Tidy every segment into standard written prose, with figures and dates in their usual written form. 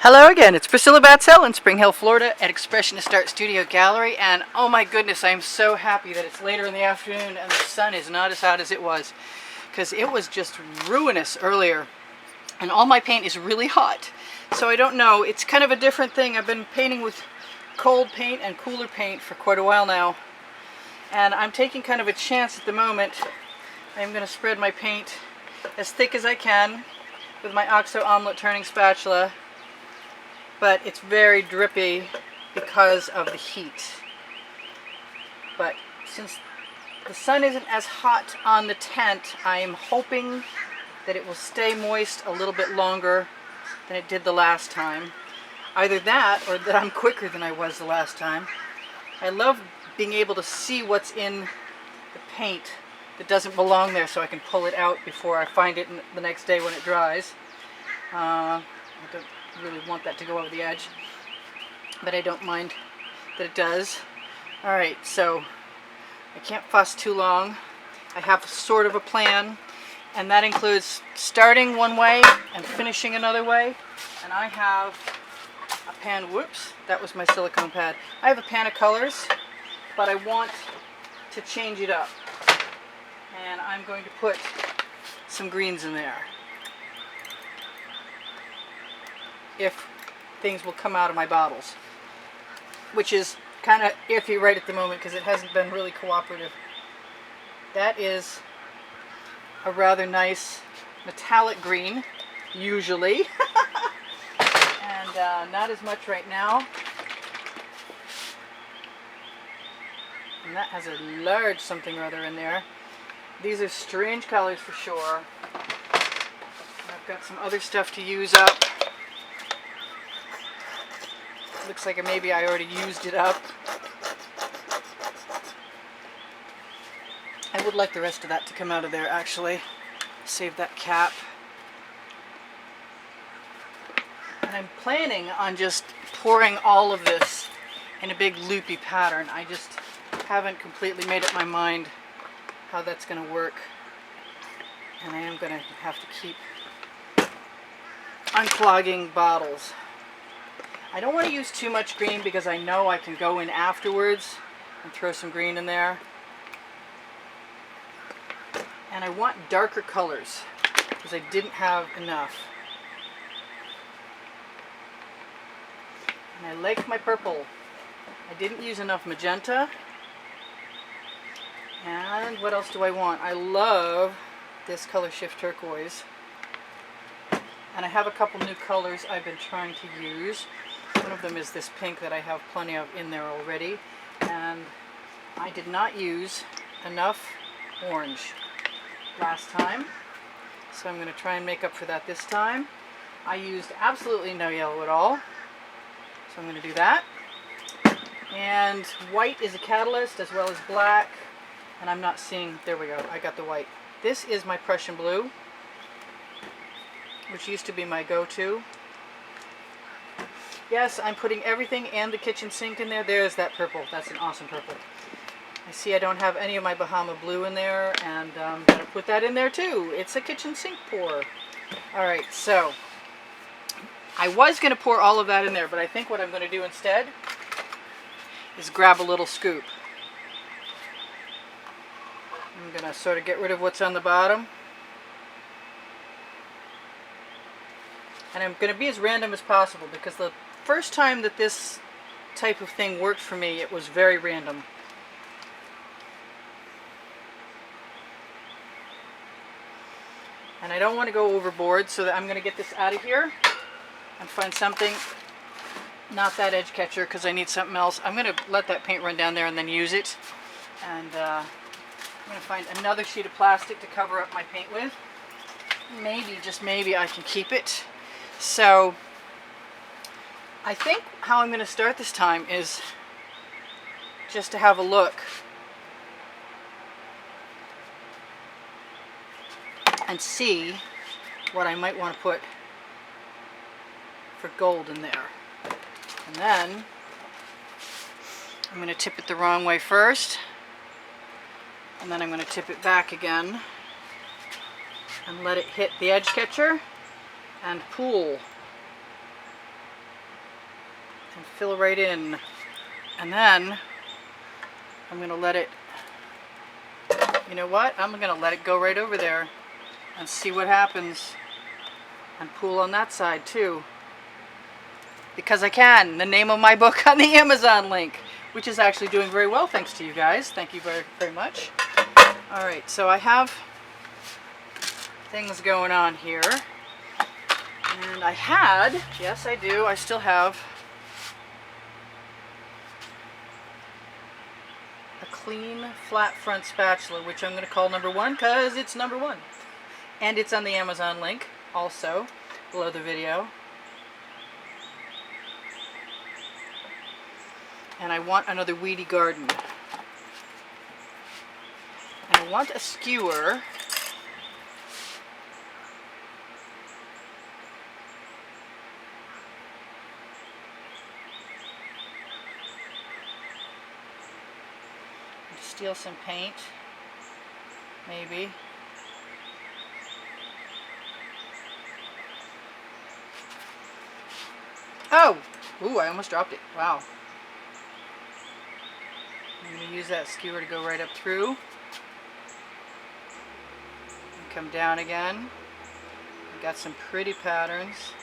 Hello again, it's Priscilla Batzell in Spring Hill, Florida at Expressionist Art Studio Gallery, and oh my goodness, I am so happy that it's later in the afternoon and the sun is not as hot as it was, because it was just ruinous earlier, and all my paint is really hot. So I don't know, it's kind of a different thing. I've been painting with cold paint and cooler paint for quite a while now, and I'm taking kind of a chance at the moment. I'm going to spread my paint as thick as I can with my OXO omelet turning spatula. But it's very drippy because of the heat. But since the sun isn't as hot on the tent, I am hoping that it will stay moist a little bit longer than it did the last time. Either that, or that I'm quicker than I was the last time. I love being able to see what's in the paint that doesn't belong there, so I can pull it out before I find it the next day when it dries. I don't really want that to go over the edge, but I don't mind that it does. Alright, so I can't fuss too long. I have sort of a plan, and that includes starting one way and finishing another way. And I have a pan, whoops, that was my silicone pad. I have a pan of colors, but I want to change it up. And I'm going to put some greens in there, if things will come out of my bottles, which is kind of iffy right at the moment because it hasn't been really cooperative. That is a rather nice metallic green, usually, and not as much right now. And that has a large something or other in there. These are strange colors for sure. And I've got some other stuff to use up. Looks like maybe I already used it up. I would like the rest of that to come out of there, actually. Save that cap. And I'm planning on just pouring all of this in a big loopy pattern. I just haven't completely made up my mind how that's going to work. And I am going to have to keep unclogging bottles. I don't want to use too much green because I know I can go in afterwards and throw some green in there. And I want darker colors because I didn't have enough. And I like my purple. I didn't use enough magenta. And what else do I want? I love this color shift turquoise. And I have a couple new colors I've been trying to use. One of them is this pink that I have plenty of in there already, and I did not use enough orange last time, so I'm going to try and make up for that this time. I used absolutely no yellow at all, so I'm going to do that. And white is a catalyst as well as black, and I'm not seeing, there we go, I got the white. This is my Prussian blue, which used to be my go-to. Yes, I'm putting everything and the kitchen sink in there. There's that purple. That's an awesome purple. I see I don't have any of my Bahama blue in there, and I'm going to put that in there too. It's a kitchen sink pour. Alright, so I was going to pour all of that in there, but I think what I'm going to do instead is grab a little scoop. I'm going to sort of get rid of what's on the bottom. And I'm going to be as random as possible because the first time that this type of thing worked for me, it was very random. And I don't want to go overboard, so that I'm going to get this out of here and find something, not that edge catcher because I need something else. I'm going to let that paint run down there and then use it. And I'm going to find another sheet of plastic to cover up my paint with. Maybe, just maybe, I can keep it. So I think how I'm going to start this time is just to have a look and see what I might want to put for gold in there. And then I'm going to tip it the wrong way first, and then I'm going to tip it back again and let it hit the edge catcher and pool. and fill right in. And then I'm going to let it, you know what? I'm going to let it go right over there and see what happens. And pool on that side too. Because I can. The name of my book on the Amazon link, which is actually doing very well thanks to you guys. Thank you very, very much. Alright, so I have things going on here. And I had, yes I do, I still have a clean flat front spatula, which I'm going to call number 1 because it's number 1. And it's on the Amazon link also below the video. And I want another weedy garden. And I want a skewer. Steal some paint, maybe. Oh! Ooh, I almost dropped it. Wow. I'm going to use that skewer to go right up through. And come down again. I've got some pretty patterns.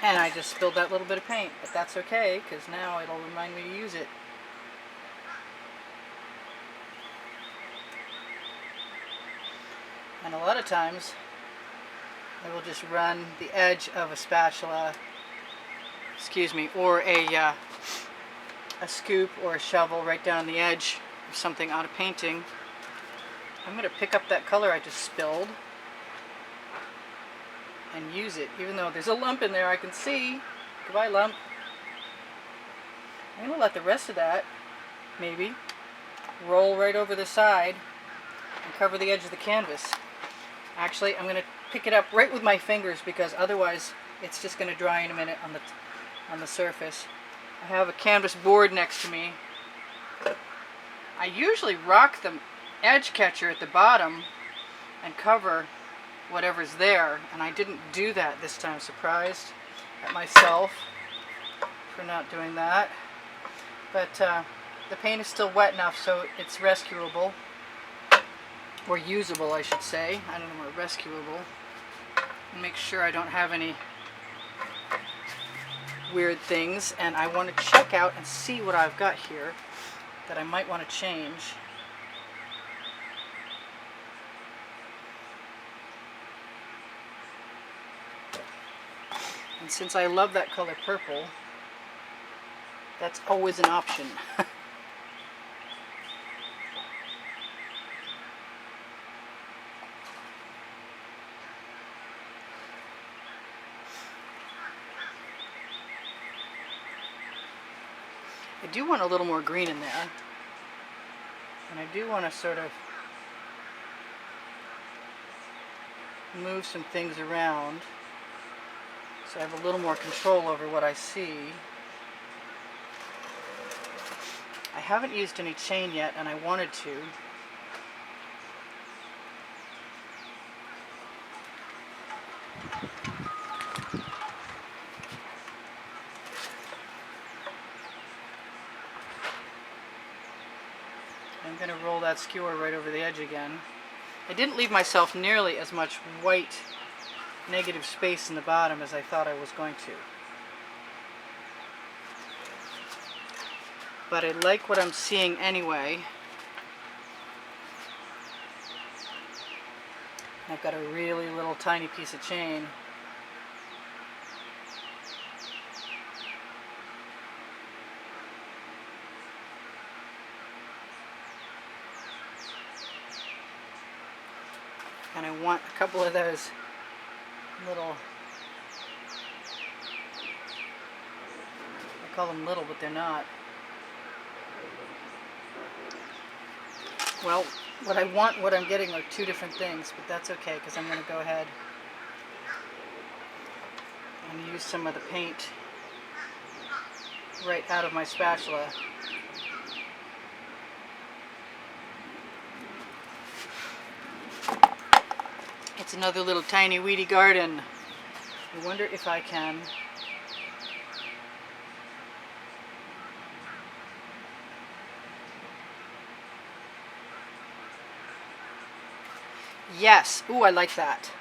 And I just spilled that little bit of paint, but that's okay, because now it'll remind me to use it. And a lot of times, I will just run the edge of a spatula, excuse me, or a scoop or a shovel right down the edge of something on a painting. I'm going to pick up that color I just spilled and use it, even though there's a lump in there I can see. Goodbye, lump. I'm going to let the rest of that, maybe, roll right over the side and cover the edge of the canvas. Actually, I'm going to pick it up right with my fingers because otherwise it's just going to dry in a minute on the surface. I have a canvas board next to me. I usually rock the edge catcher at the bottom and cover whatever's there, and I didn't do that this time. Surprised at myself for not doing that. But the paint is still wet enough so it's rescuable. Or usable, I should say. I don't know what rescuable. Make sure I don't have any weird things, and I want to check out and see what I've got here that I might want to change. And since I love that color purple, that's always an option. I do want a little more green in there, and I do want to sort of move some things around so I have a little more control over what I see. I haven't used any chain yet, and I wanted to. I'm going to roll that skewer right over the edge again. I didn't leave myself nearly as much white negative space in the bottom as I thought I was going to. But I like what I'm seeing anyway. I've got a really little tiny piece of chain. And I want a couple of those little, I call them little, but they're not. Well, what I want, what I'm getting are two different things, but that's okay because I'm going to go ahead and use some of the paint right out of my spatula. It's another little tiny weedy garden. I wonder if I can. Yes. Ooh, I like that.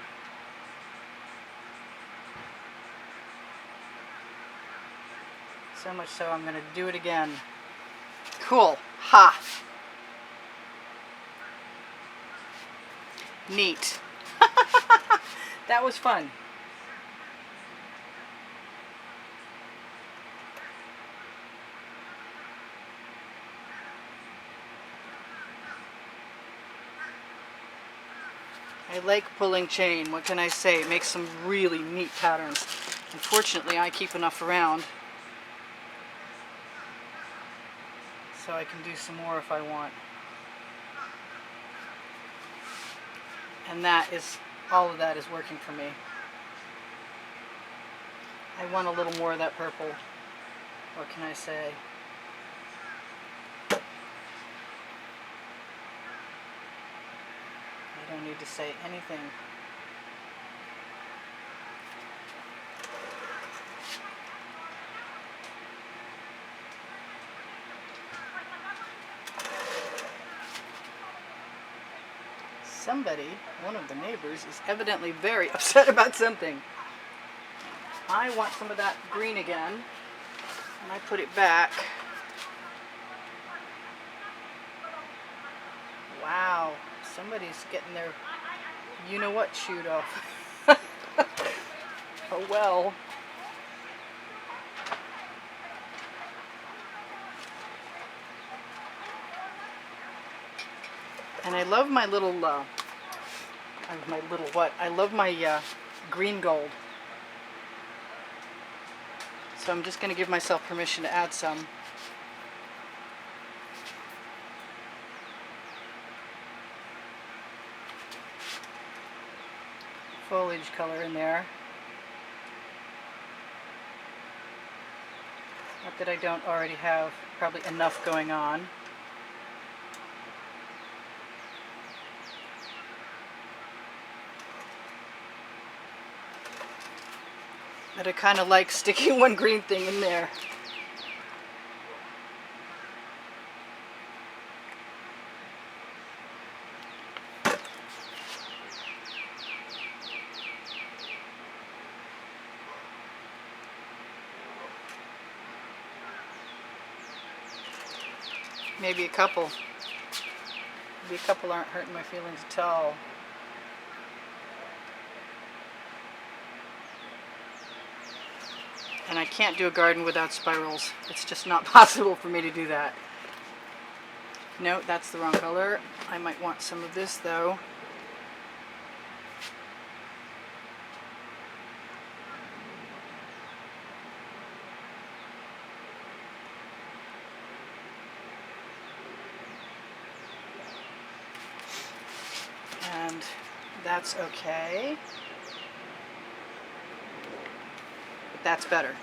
So much so I'm going to do it again. Cool. Ha! Neat. That was fun. I like pulling chain. What can I say? It makes some really neat patterns. Unfortunately, I keep enough around so I can do some more if I want. And that is, all of that is working for me. I want a little more of that purple. What can I say? I don't need to say anything. Somebody, one of the neighbors, is evidently very upset about something. I want some of that green again, and I put it back. Wow, somebody's getting their you-know-what chewed off. Oh well. And I love my little, I love my green gold. So I'm just going to give myself permission to add some. Foliage color in there. Not that I don't already have probably enough going on. But I kind of like sticking one green thing in there. Maybe a couple. Maybe a couple aren't hurting my feelings at all. And I can't do a garden without spirals. It's just not possible for me to do that. No, that's the wrong color. I might want some of this though. And that's okay. But that's better.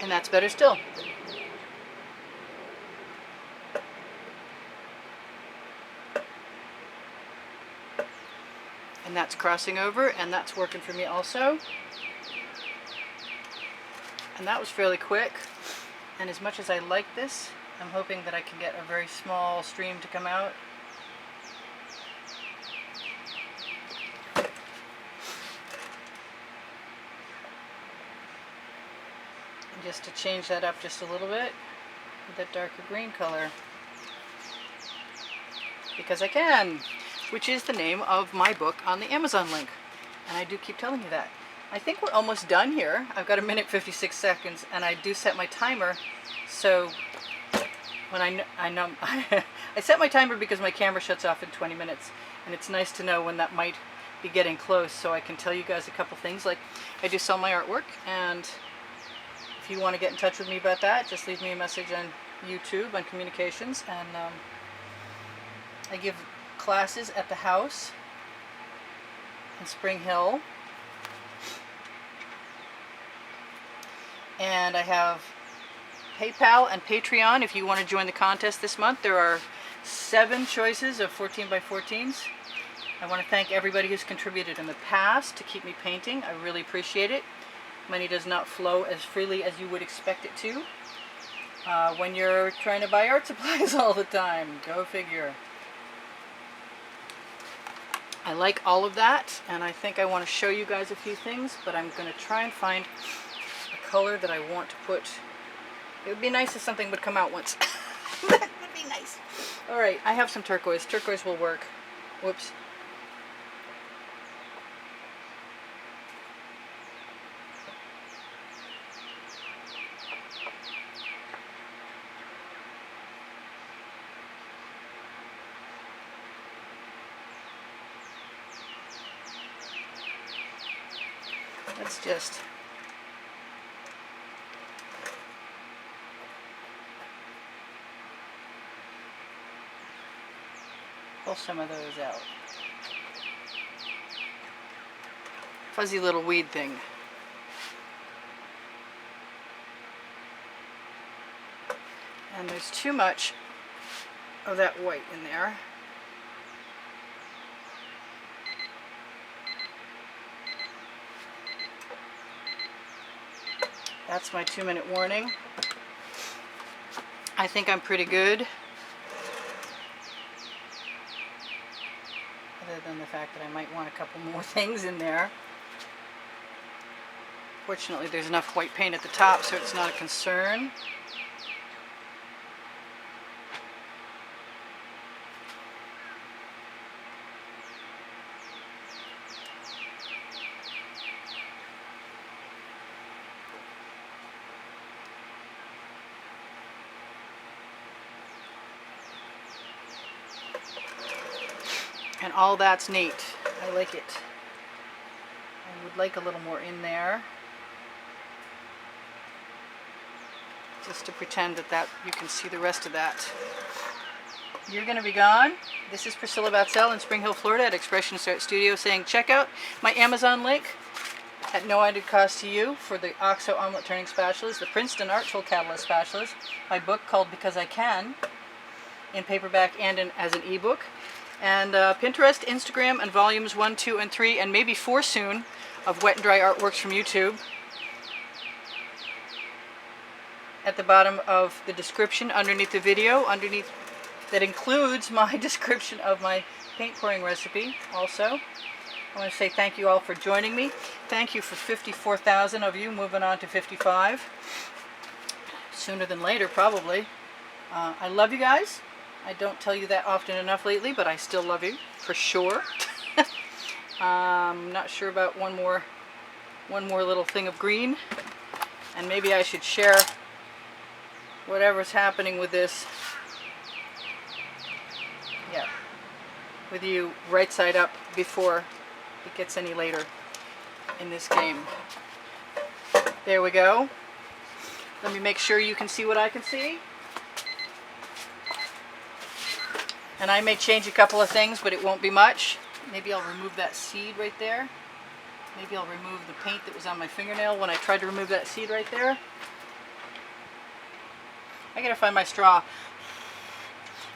And that's better still. And that's crossing over, and that's working for me also. And that was fairly quick. And as much as I like this, I'm hoping that I can get a very small stream to come out. Just to change that up just a little bit with that darker green color. Because I can, which is the name of my book on the Amazon link. And I do keep telling you that. I think we're almost done here. I've got 1:56 seconds, and I do set my timer. So when I know I set my timer because my camera shuts off in 20 minutes, and it's nice to know when that might be getting close, so I can tell you guys a couple things. Like, I do sell my artwork, and if you want to get in touch with me about that, just leave me a message on YouTube on communications. And I give classes at the house in Spring Hill. And I have PayPal and Patreon if you want to join the contest this month. There are 7 choices of 14 by 14s. I want to thank everybody who's contributed in the past to keep me painting. I really appreciate it. Money does not flow as freely as you would expect it to when you're trying to buy art supplies all the time. Go figure. I like all of that, and I think I want to show you guys a few things, but I'm going to try and find a color that I want to put. It would be nice if something would come out once. That would be nice. Alright, I have some turquoise. Turquoise will work. Whoops. Let's just pull some of those out. Fuzzy little weed thing. And there's too much of that white in there. That's my 2-minute warning. I think I'm pretty good. Other than the fact that I might want a couple more things in there. Fortunately, there's enough white paint at the top, so it's not a concern. And all that's neat. I like it. I would like a little more in there. Just to pretend that you can see the rest of that. You're going to be gone. This is Priscilla Batzell in Spring Hill, Florida at Expressionist Art Studio saying check out my Amazon link at no added cost to you for the OXO omelet turning spatulas, the Princeton Art Tool Catalyst spatulas, my book called Because I Can, in paperback and as an ebook. And Pinterest, Instagram, and volumes 1, 2, and 3, and maybe 4 soon, of wet and dry artworks from YouTube. At the bottom of the description, underneath the video, that includes my description of my paint pouring recipe also. I want to say thank you all for joining me. Thank you for 54,000 of you, moving on to 55. Sooner than later, probably. I love you guys. I don't tell you that often enough lately, but I still love you, for sure. I'm not sure about one more little thing of green. And maybe I should share whatever's happening with this, yeah, with you right side up before it gets any later in this game. There we go. Let me make sure you can see what I can see. And I may change a couple of things, but it won't be much. Maybe I'll remove that seed right there. Maybe I'll remove the paint that was on my fingernail when I tried to remove that seed right there. I gotta find my straw.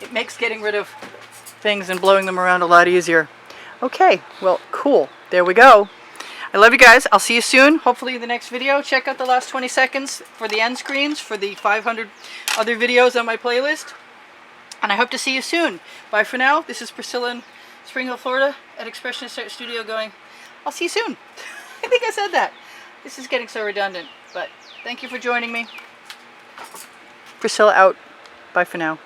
It makes getting rid of things and blowing them around a lot easier. Okay, well, cool. There we go. I love you guys. I'll see you soon. Hopefully in the next video. Check out the last 20 seconds for the end screens for the 500 other videos on my playlist. And I hope to see you soon. Bye for now. This is Priscilla in Spring Hill, Florida at Expressionist Art Studio going, I'll see you soon. I think I said that. This is getting so redundant, but thank you for joining me. Priscilla out. Bye for now.